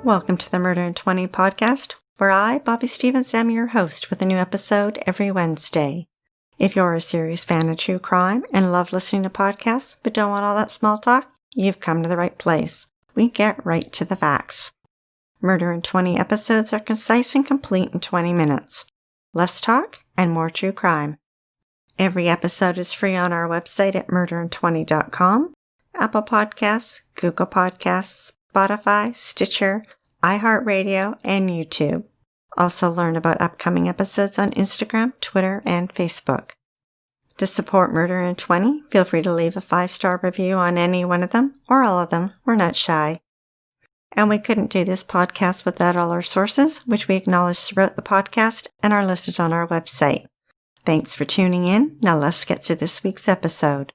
Welcome to the Murder in 20 podcast, where I, Bobby Stevens, am your host with a new episode every Wednesday. If you're a serious fan of true crime and love listening to podcasts but don't want all that small talk, you've come to the right place. We get right to the facts. Murder in 20 episodes are concise and complete in 20 minutes. Less talk and more true crime. Every episode is free on our website at murderin20.com, Apple Podcasts, Google Podcasts, Spotify, Stitcher, iHeartRadio, and YouTube. Also learn about upcoming episodes on Instagram, Twitter, and Facebook. To support Murder in 20, feel free to leave a 5-star review on any one of them, or all of them. We're not shy. And we couldn't do this podcast without all our sources, which we acknowledge throughout the podcast and are listed on our website. Thanks for tuning in. Now let's get to this week's episode.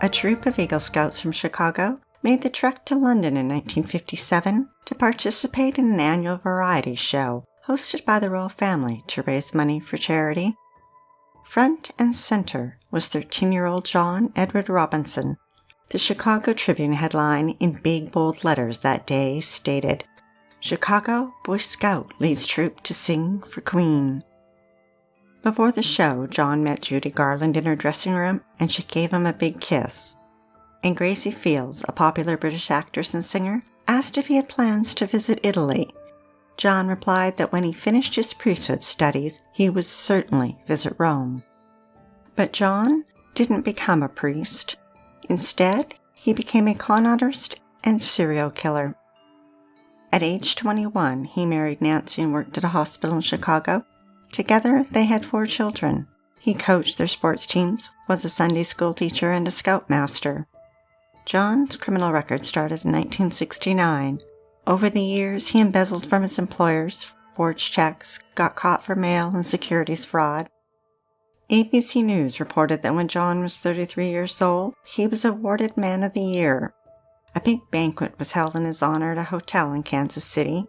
A troop of Eagle Scouts from Chicago made the trek to London in 1957 to participate in an annual variety show hosted by the royal family to raise money for charity. Front and center was 13-year-old John Edward Robinson. The Chicago Tribune headline in big bold letters that day stated, "Chicago Boy Scout leads troop to sing for Queen." Before the show, John met Judy Garland in her dressing room and she gave him a big kiss. And Gracie Fields, a popular British actress and singer, asked if he had plans to visit Italy. John replied that when he finished his priesthood studies, he would certainly visit Rome. But John didn't become a priest. Instead, he became a con artist and serial killer. At age 21, he married Nancy and worked at a hospital in Chicago. Together, they had 4 children. He coached their sports teams, was a Sunday school teacher, and a scoutmaster. John's criminal record started in 1969. Over the years, he embezzled from his employers, forged checks, got caught for mail and securities fraud. ABC News reported that when John was 33 years old, he was awarded Man of the Year. A big banquet was held in his honor at a hotel in Kansas City.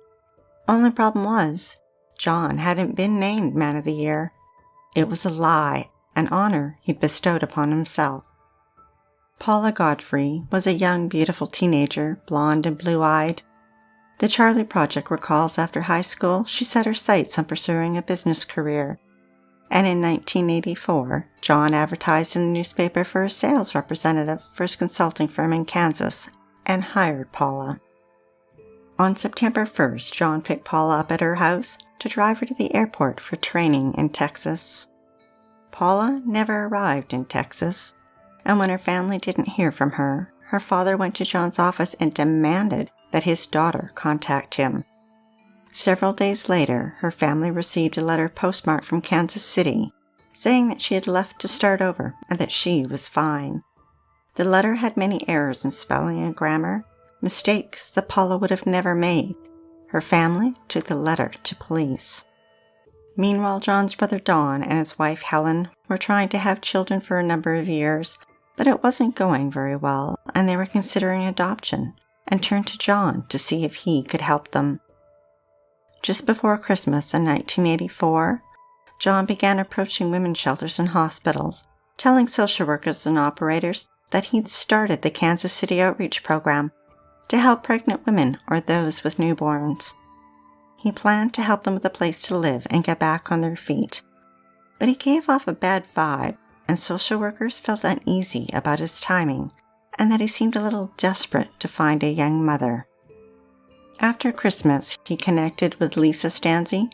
Only problem was, John hadn't been named Man of the Year. It was a lie, an honor he'd bestowed upon himself. Paula Godfrey was a young, beautiful teenager, blonde and blue-eyed. The Charlie Project recalls after high school, she set her sights on pursuing a business career. And in 1984, John advertised in the newspaper for a sales representative for his consulting firm in Kansas and hired Paula. On September 1st, John picked Paula up at her house to drive her to the airport for training in Texas. Paula never arrived in Texas, and when her family didn't hear from her, her father went to John's office and demanded that his daughter contact him. Several days later, her family received a letter postmarked from Kansas City, saying that she had left to start over and that she was fine. The letter had many errors in spelling and grammar, mistakes that Paula would have never made. Her family took the letter to police. Meanwhile, John's brother Don and his wife Helen were trying to have children for a number of years, but it wasn't going very well, and they were considering adoption, and turned to John to see if he could help them. Just before Christmas in 1984, John began approaching women's shelters and hospitals, telling social workers and operators that he'd started the Kansas City Outreach Program to help pregnant women or those with newborns. He planned to help them with a place to live and get back on their feet. But he gave off a bad vibe, and social workers felt uneasy about his timing and that he seemed a little desperate to find a young mother. After Christmas, he connected with Lisa Stanzi.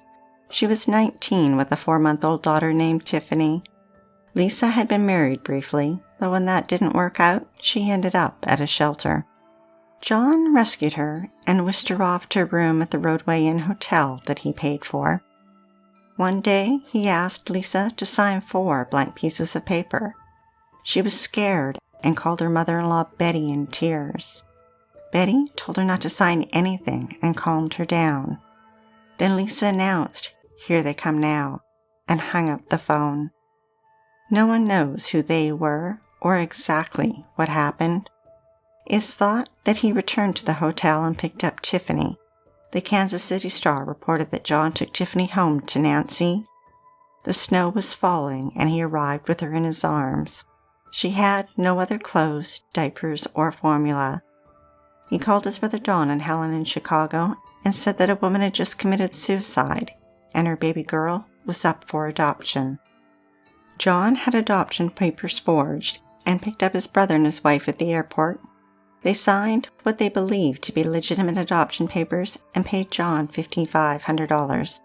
She was 19 with a 4-month-old daughter named Tiffany. Lisa had been married briefly, but when that didn't work out, she ended up at a shelter. John rescued her and whisked her off to a room at the Rodeway Inn Hotel that he paid for. One day, he asked Lisa to sign 4 blank pieces of paper. She was scared and called her mother-in-law Betty in tears. Betty told her not to sign anything and calmed her down. Then Lisa announced, "Here they come now," and hung up the phone. No one knows who they were or exactly what happened. It's thought that he returned to the hotel and picked up Tiffany. The Kansas City Star reported that John took Tiffany home to Nancy. The snow was falling and he arrived with her in his arms. She had no other clothes, diapers, or formula. He called his brother Don and Helen in Chicago and said that a woman had just committed suicide and her baby girl was up for adoption. John had adoption papers forged and picked up his brother and his wife at the airport. They signed what they believed to be legitimate adoption papers and paid John $5,500.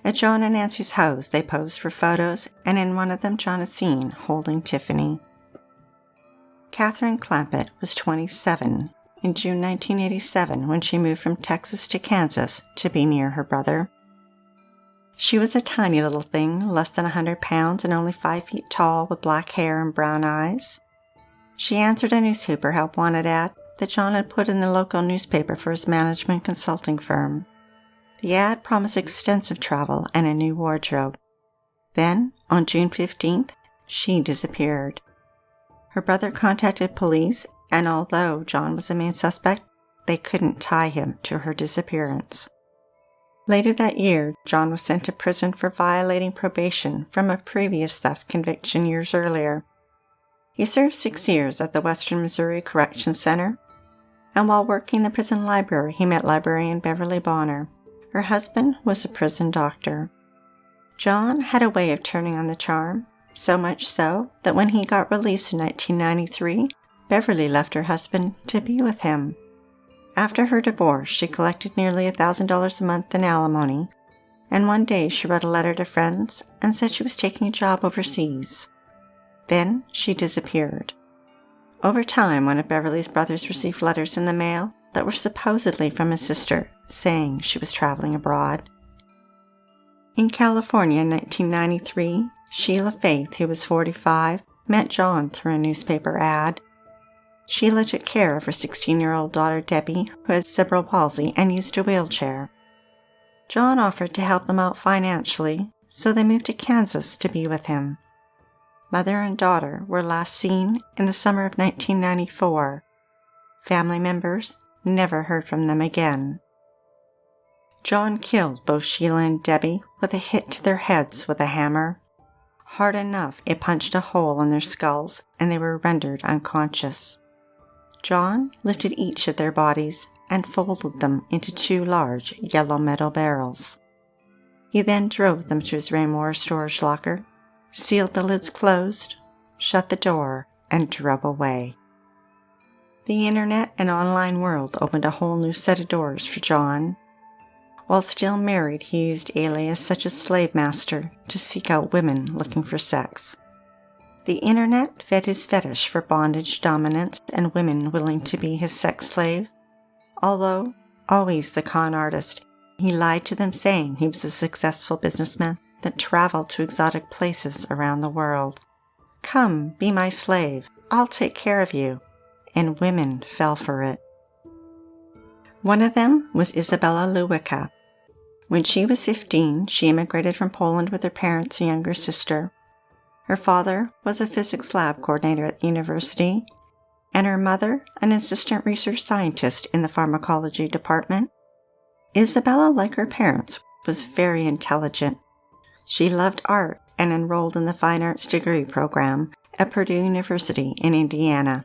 At John and Nancy's house, they posed for photos, and in one of them John is seen holding Tiffany. Catherine Clampett was 27 in June 1987 when she moved from Texas to Kansas to be near her brother. She was a tiny little thing, less than 100 pounds and only 5 feet tall with black hair and brown eyes. She answered a newspaper help wanted ad that John had put in the local newspaper for his management consulting firm. The ad promised extensive travel and a new wardrobe. Then, on June 15th, she disappeared. Her brother contacted police, and although John was the main suspect, they couldn't tie him to her disappearance. Later that year, John was sent to prison for violating probation from a previous theft conviction years earlier. He served 6 years at the Western Missouri Correction Center, and while working in the prison library, he met librarian Beverly Bonner. Her husband was a prison doctor. John had a way of turning on the charm, so much so that when he got released in 1993, Beverly left her husband to be with him. After her divorce, she collected nearly $1,000 a month in alimony, and one day she wrote a letter to friends and said she was taking a job overseas. Then she disappeared. Over time, one of Beverly's brothers received letters in the mail that were supposedly from his sister, saying she was traveling abroad. In California in 1993, Sheila Faith, who was 45, met John through a newspaper ad. Sheila took care of her 16-year-old daughter Debbie, who had cerebral palsy and used a wheelchair. John offered to help them out financially, so they moved to Kansas to be with him. Mother and daughter were last seen in the summer of 1994. Family members never heard from them again. John killed both Sheila and Debbie with a hit to their heads with a hammer. Hard enough, it punched a hole in their skulls and they were rendered unconscious. John lifted each of their bodies and folded them into 2 large yellow metal barrels. He then drove them to his Raymore storage locker, sealed the lids closed, shut the door, and drove away. The internet and online world opened a whole new set of doors for John. While still married, he used alias such as Slave Master to seek out women looking for sex. The internet fed his fetish for bondage, dominance, and women willing to be his sex slave. Although always the con artist, he lied to them saying he was a successful businessman that traveled to exotic places around the world. Come, be my slave, I'll take care of you. And women fell for it. One of them was Isabella Lewicka. When she was 15, she immigrated from Poland with her parents and younger sister. Her father was a physics lab coordinator at the university, and her mother an assistant research scientist in the pharmacology department. Isabella, like her parents, was very intelligent. She loved art and enrolled in the Fine Arts degree program at Purdue University in Indiana.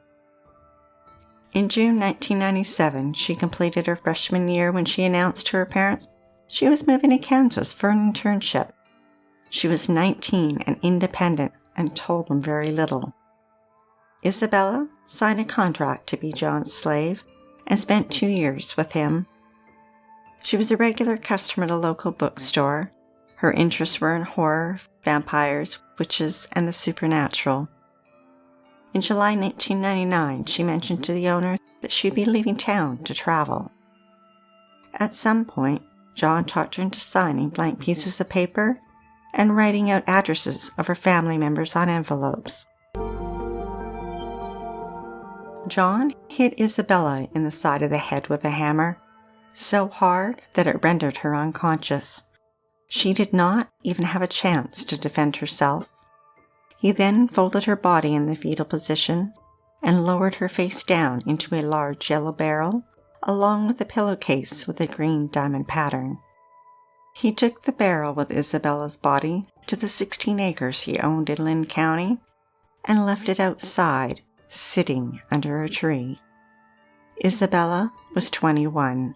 In June 1997, she completed her freshman year when she announced to her parents she was moving to Kansas for an internship. She was 19 and independent and told them very little. Isabella signed a contract to be John's slave and spent 2 years with him. She was a regular customer at a local bookstore. Her interests were in horror, vampires, witches, and the supernatural. In July 1999, she mentioned to the owner that she'd be leaving town to travel. At some point, John talked her into signing blank pieces of paper and writing out addresses of her family members on envelopes. John hit Isabella in the side of the head with a hammer, so hard that it rendered her unconscious. She did not even have a chance to defend herself. He then folded her body in the fetal position and lowered her face down into a large yellow barrel, along with a pillowcase with a green diamond pattern. He took the barrel with Isabella's body to the 16 acres he owned in Lynn County and left it outside, sitting under a tree. Isabella was 21.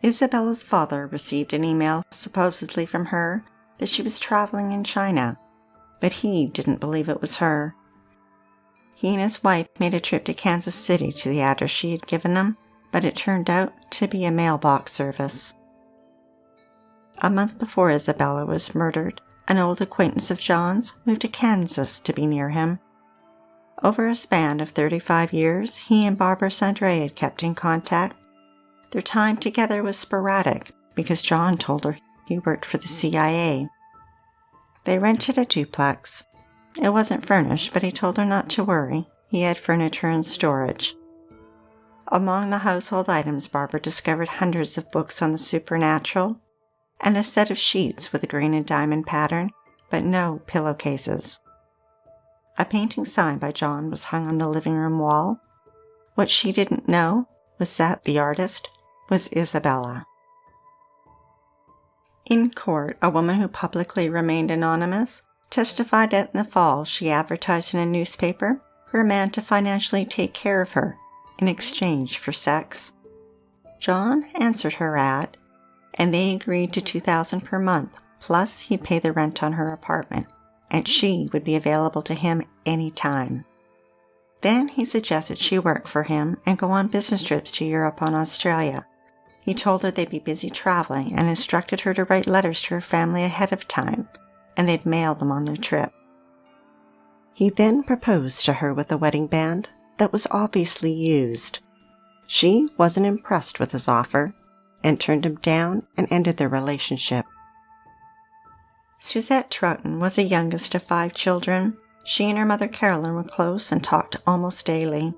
Isabella's father received an email supposedly from her that she was traveling in China, but he didn't believe it was her. He and his wife made a trip to Kansas City to the address she had given them, but it turned out to be a mailbox service. A month before Isabella was murdered, an old acquaintance of John's moved to Kansas to be near him. Over a span of 35 years, he and Barbara Sandre had kept in contact. Their time together was sporadic because John told her he worked for the CIA. They rented a duplex. It wasn't furnished, but he told her not to worry. He had furniture and storage. Among the household items, Barbara discovered hundreds of books on the supernatural and a set of sheets with a green and diamond pattern, but no pillowcases. A painting signed by John was hung on the living room wall. What she didn't know was that the artist was Isabella. In court, a woman who publicly remained anonymous testified that in the fall she advertised in a newspaper for a man to financially take care of her in exchange for sex. John answered her ad, and they agreed to $2,000 per month, plus he'd pay the rent on her apartment, and she would be available to him any time. Then he suggested she work for him and go on business trips to Europe and Australia. He told her they'd be busy traveling and instructed her to write letters to her family ahead of time, and they'd mail them on their trip. He then proposed to her with a wedding band that was obviously used. She wasn't impressed with his offer and turned him down and ended their relationship. Suzette Troughton was the youngest of 5 children. She and her mother Carolyn were close and talked almost daily.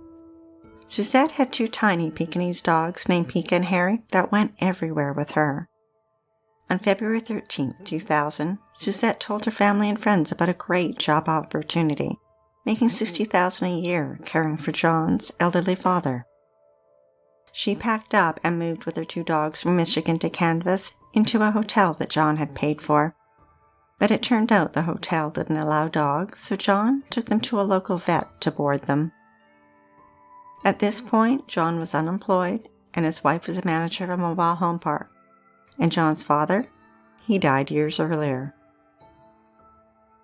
Suzette had 2 tiny Pekingese dogs named Pika and Harry that went everywhere with her. On February 13, 2000, Suzette told her family and friends about a great job opportunity, making $60,000 a year caring for John's elderly father. She packed up and moved with her 2 dogs from Michigan to Kansas into a hotel that John had paid for. But it turned out the hotel didn't allow dogs, so John took them to a local vet to board them. At this point, John was unemployed, and his wife was a manager of a mobile home park. And John's father, he died years earlier.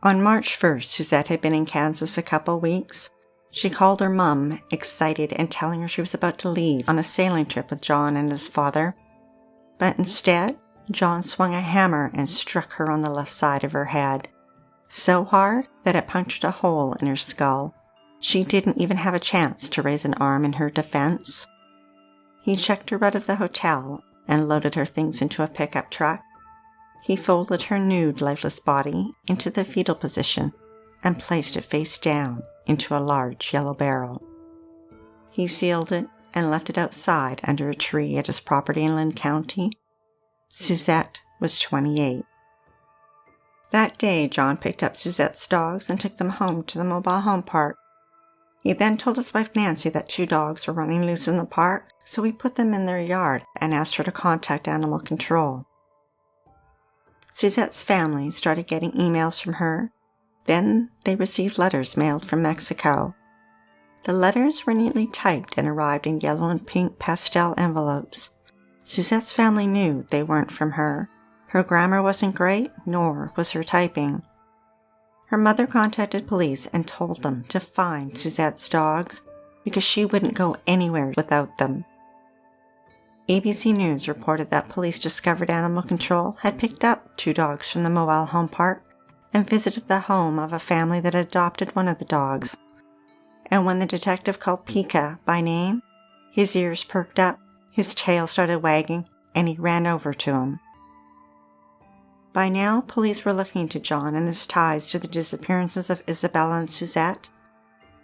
On March 1st, Suzette had been in Kansas a couple weeks. She called her mum, excited and telling her she was about to leave on a sailing trip with John and his father. But instead, John swung a hammer and struck her on the left side of her head, so hard that it punctured a hole in her skull. She didn't even have a chance to raise an arm in her defense. He checked her out of the hotel and loaded her things into a pickup truck. He folded her nude, lifeless body into the fetal position and placed it face down into a large yellow barrel. He sealed it and left it outside under a tree at his property in Lynn County. Suzette was 28. That day, John picked up Suzette's dogs and took them home to the mobile home park. He then told his wife Nancy that 2 dogs were running loose in the park, so he put them in their yard and asked her to contact animal control. Suzette's family started getting emails from her. Then they received letters mailed from Mexico. The letters were neatly typed and arrived in yellow and pink pastel envelopes. Suzette's family knew they weren't from her. Her grammar wasn't great, nor was her typing. Her mother contacted police and told them to find Suzette's dogs because she wouldn't go anywhere without them. ABC News reported that police discovered animal control had picked up 2 dogs from the mobile home park and visited the home of a family that adopted one of the dogs. And when the detective called Pika by name, his ears perked up, his tail started wagging, and he ran over to him. By now, police were looking into John and his ties to the disappearances of Isabella and Suzette.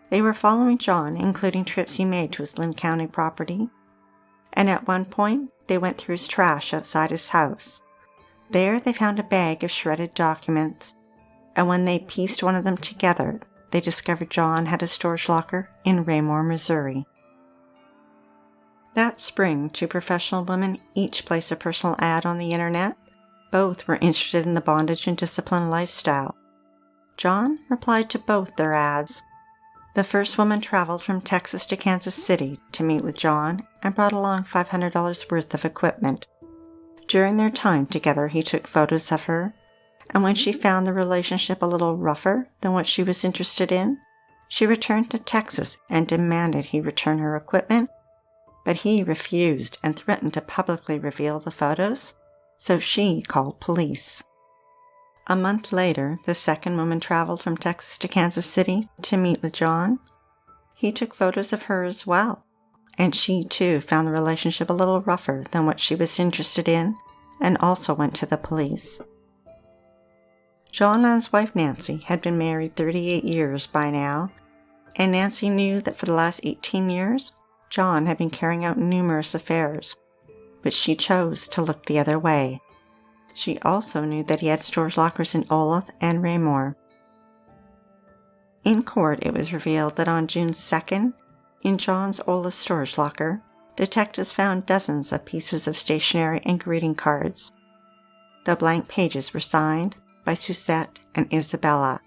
They were following John, including trips he made to his Lynn County property. And at one point, they went through his trash outside his house. There, they found a bag of shredded documents. And when they pieced one of them together, they discovered John had a storage locker in Raymore, Missouri. That spring, 2 professional women each placed a personal ad on the internet. Both were interested in the bondage and discipline lifestyle. John replied to both their ads. The first woman traveled from Texas to Kansas City to meet with John and brought along $500 worth of equipment. During their time together, he took photos of her, and when she found the relationship a little rougher than what she was interested in, she returned to Texas and demanded he return her equipment, but he refused and threatened to publicly reveal the photos, so she called police. A month later, the second woman traveled from Texas to Kansas City to meet with John. He took photos of her as well, and she too found the relationship a little rougher than what she was interested in and also went to the police. John and his wife Nancy had been married 38 years by now, and Nancy knew that for the last 18 years, John had been carrying out numerous affairs, but she chose to look the other way. She also knew that he had storage lockers in Olathe and Raymore. In court, it was revealed that on June 2nd, in John's Olathe storage locker, detectives found dozens of pieces of stationery and greeting cards. The blank pages were signed by Suzette and Isabella.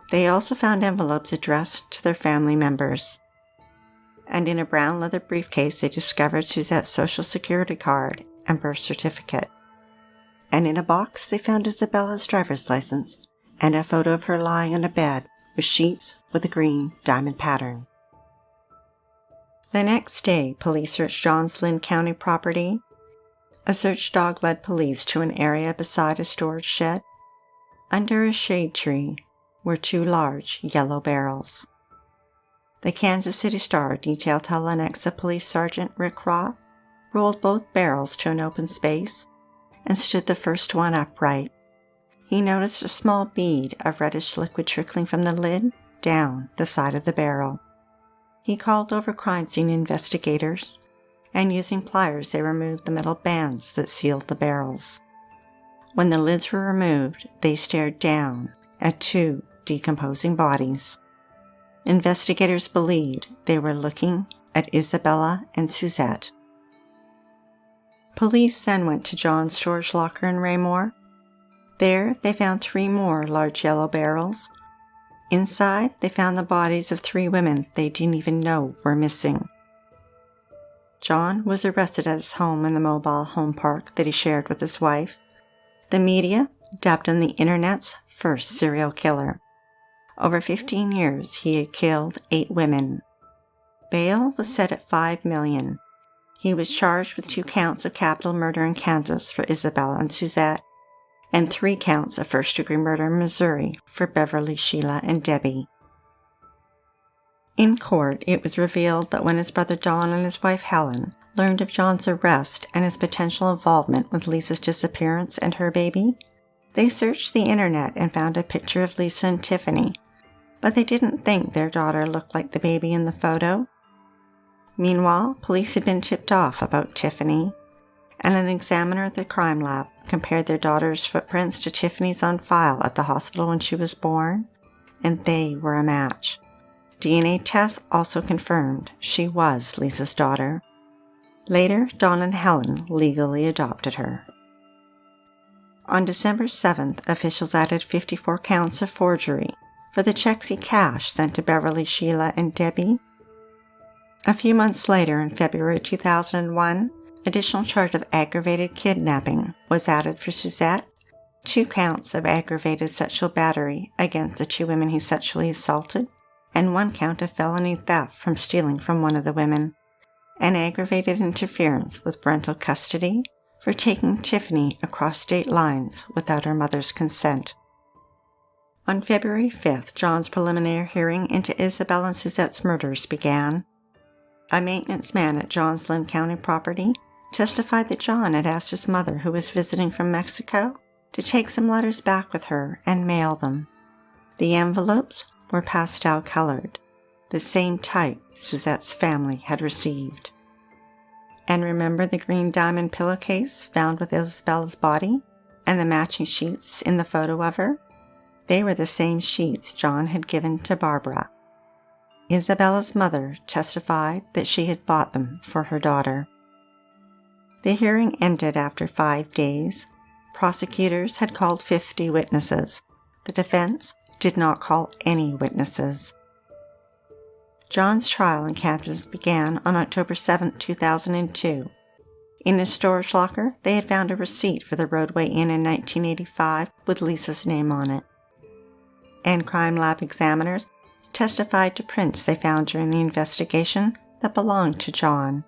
They also found envelopes addressed to their family members. And in a brown leather briefcase, they discovered Suzette's Social Security card and birth certificate. And in a box, they found Isabella's driver's license and a photo of her lying on a bed with sheets with a green diamond pattern. The next day, police searched John's Linn County property. A search dog led police to an area beside a storage shed. Under a shade tree were two large yellow barrels. The Kansas City Star detailed how Lenexa Police Sergeant Rick Roth rolled both barrels to an open space and stood the first one upright. He noticed a small bead of reddish liquid trickling from the lid down the side of the barrel. He called over crime scene investigators, and using pliers they removed the metal bands that sealed the barrels. When the lids were removed, they stared down at two decomposing bodies. Investigators believed they were looking at Isabella and Suzette. Police then went to John's storage locker in Raymore. There, they found 3 more large yellow barrels. Inside, they found the bodies of 3 women they didn't even know were missing. John was arrested at his home in the mobile home park that he shared with his wife. The media dubbed him the Internet's first serial killer. Over 15 years, he had killed 8 women. Bail was set at $5 million. He was charged with 2 counts of capital murder in Kansas for Isabella and Suzette, and 3 counts of first-degree murder in Missouri for Beverly, Sheila, and Debbie. In court, it was revealed that when his brother Don and his wife Helen learned of John's arrest and his potential involvement with Lisa's disappearance and her baby, they searched the internet and found a picture of Lisa and Tiffany, but they didn't think their daughter looked like the baby in the photo. Meanwhile, police had been tipped off about Tiffany, and an examiner at the crime lab compared their daughter's footprints to Tiffany's on file at the hospital when she was born, and they were a match. DNA tests also confirmed she was Lisa's daughter. Later, Don and Helen legally adopted her. On December 7th, officials added 54 counts of forgery for the checks he cashed sent to Beverly, Sheila, and Debbie. A few months later, in February 2001, additional charge of aggravated kidnapping was added for Suzette, 2 counts of aggravated sexual battery against the 2 women he sexually assaulted, and 1 count of felony theft from stealing from one of the women, and aggravated interference with parental custody for taking Tiffany across state lines without her mother's consent. On February 5th, John's preliminary hearing into Isabella and Suzette's murders began. A maintenance man at John's Linn County property testified that John had asked his mother, who was visiting from Mexico, to take some letters back with her and mail them. The envelopes were pastel-colored, the same type Suzette's family had received. And remember the green diamond pillowcase found with Isabella's body and the matching sheets in the photo of her? They were the same sheets John had given to Barbara. Isabella's mother testified that she had bought them for her daughter. The hearing ended after 5 days. Prosecutors had called 50 witnesses. The defense did not call any witnesses. John's trial in Kansas began on October 7, 2002. In his storage locker, they had found a receipt for the Roadway Inn in 1985 with Lisa's name on it. And crime lab examiners testified to prints they found during the investigation that belonged to John.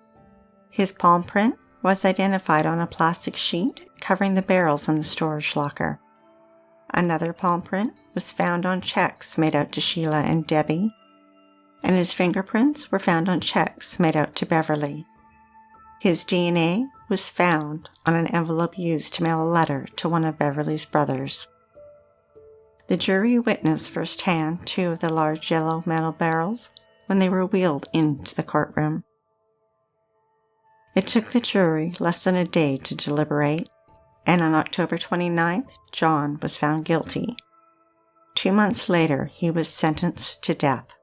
His palm print was identified on a plastic sheet covering the barrels in the storage locker. Another palm print was found on checks made out to Sheila and Debbie, and his fingerprints were found on checks made out to Beverly. His DNA was found on an envelope used to mail a letter to one of Beverly's brothers. The jury witnessed firsthand 2 of the large yellow metal barrels when they were wheeled into the courtroom. It took the jury less than a day to deliberate, and on October 29th, John was found guilty. 2 months later, he was sentenced to death.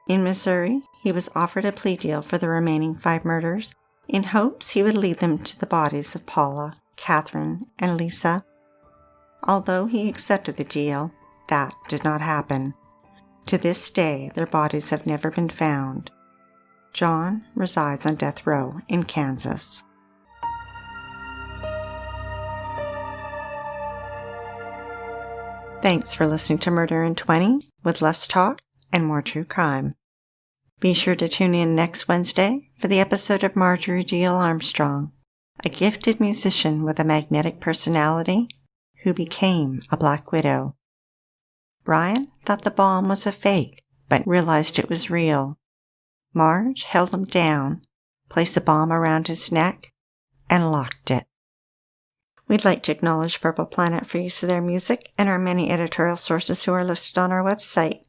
In Missouri, he was offered a plea deal for the remaining 5 murders in hopes he would lead them to the bodies of Paula, Catherine, and Lisa. Although he accepted the deal, that did not happen. To this day, their bodies have never been found. John resides on death row in Kansas. Thanks for listening to Murder in 20 with less talk and more true crime. Be sure to tune in next Wednesday for the episode of Marjorie Diehl Armstrong, a gifted musician with a magnetic personality who became a Black Widow. Brian thought the bomb was a fake, but realized it was real. Marge held him down, placed the bomb around his neck, and locked it. We'd like to acknowledge Purple Planet for use of their music and our many editorial sources who are listed on our website.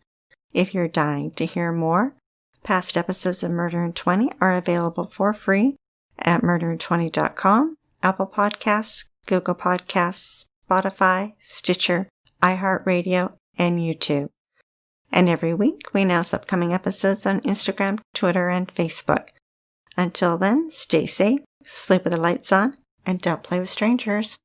If you're dying to hear more, past episodes of Murder in 20 are available for free at murderin20.com, Apple Podcasts, Google Podcasts, Spotify, Stitcher, iHeartRadio, and YouTube. And every week, we announce upcoming episodes on Instagram, Twitter, and Facebook. Until then, stay safe, sleep with the lights on, and don't play with strangers.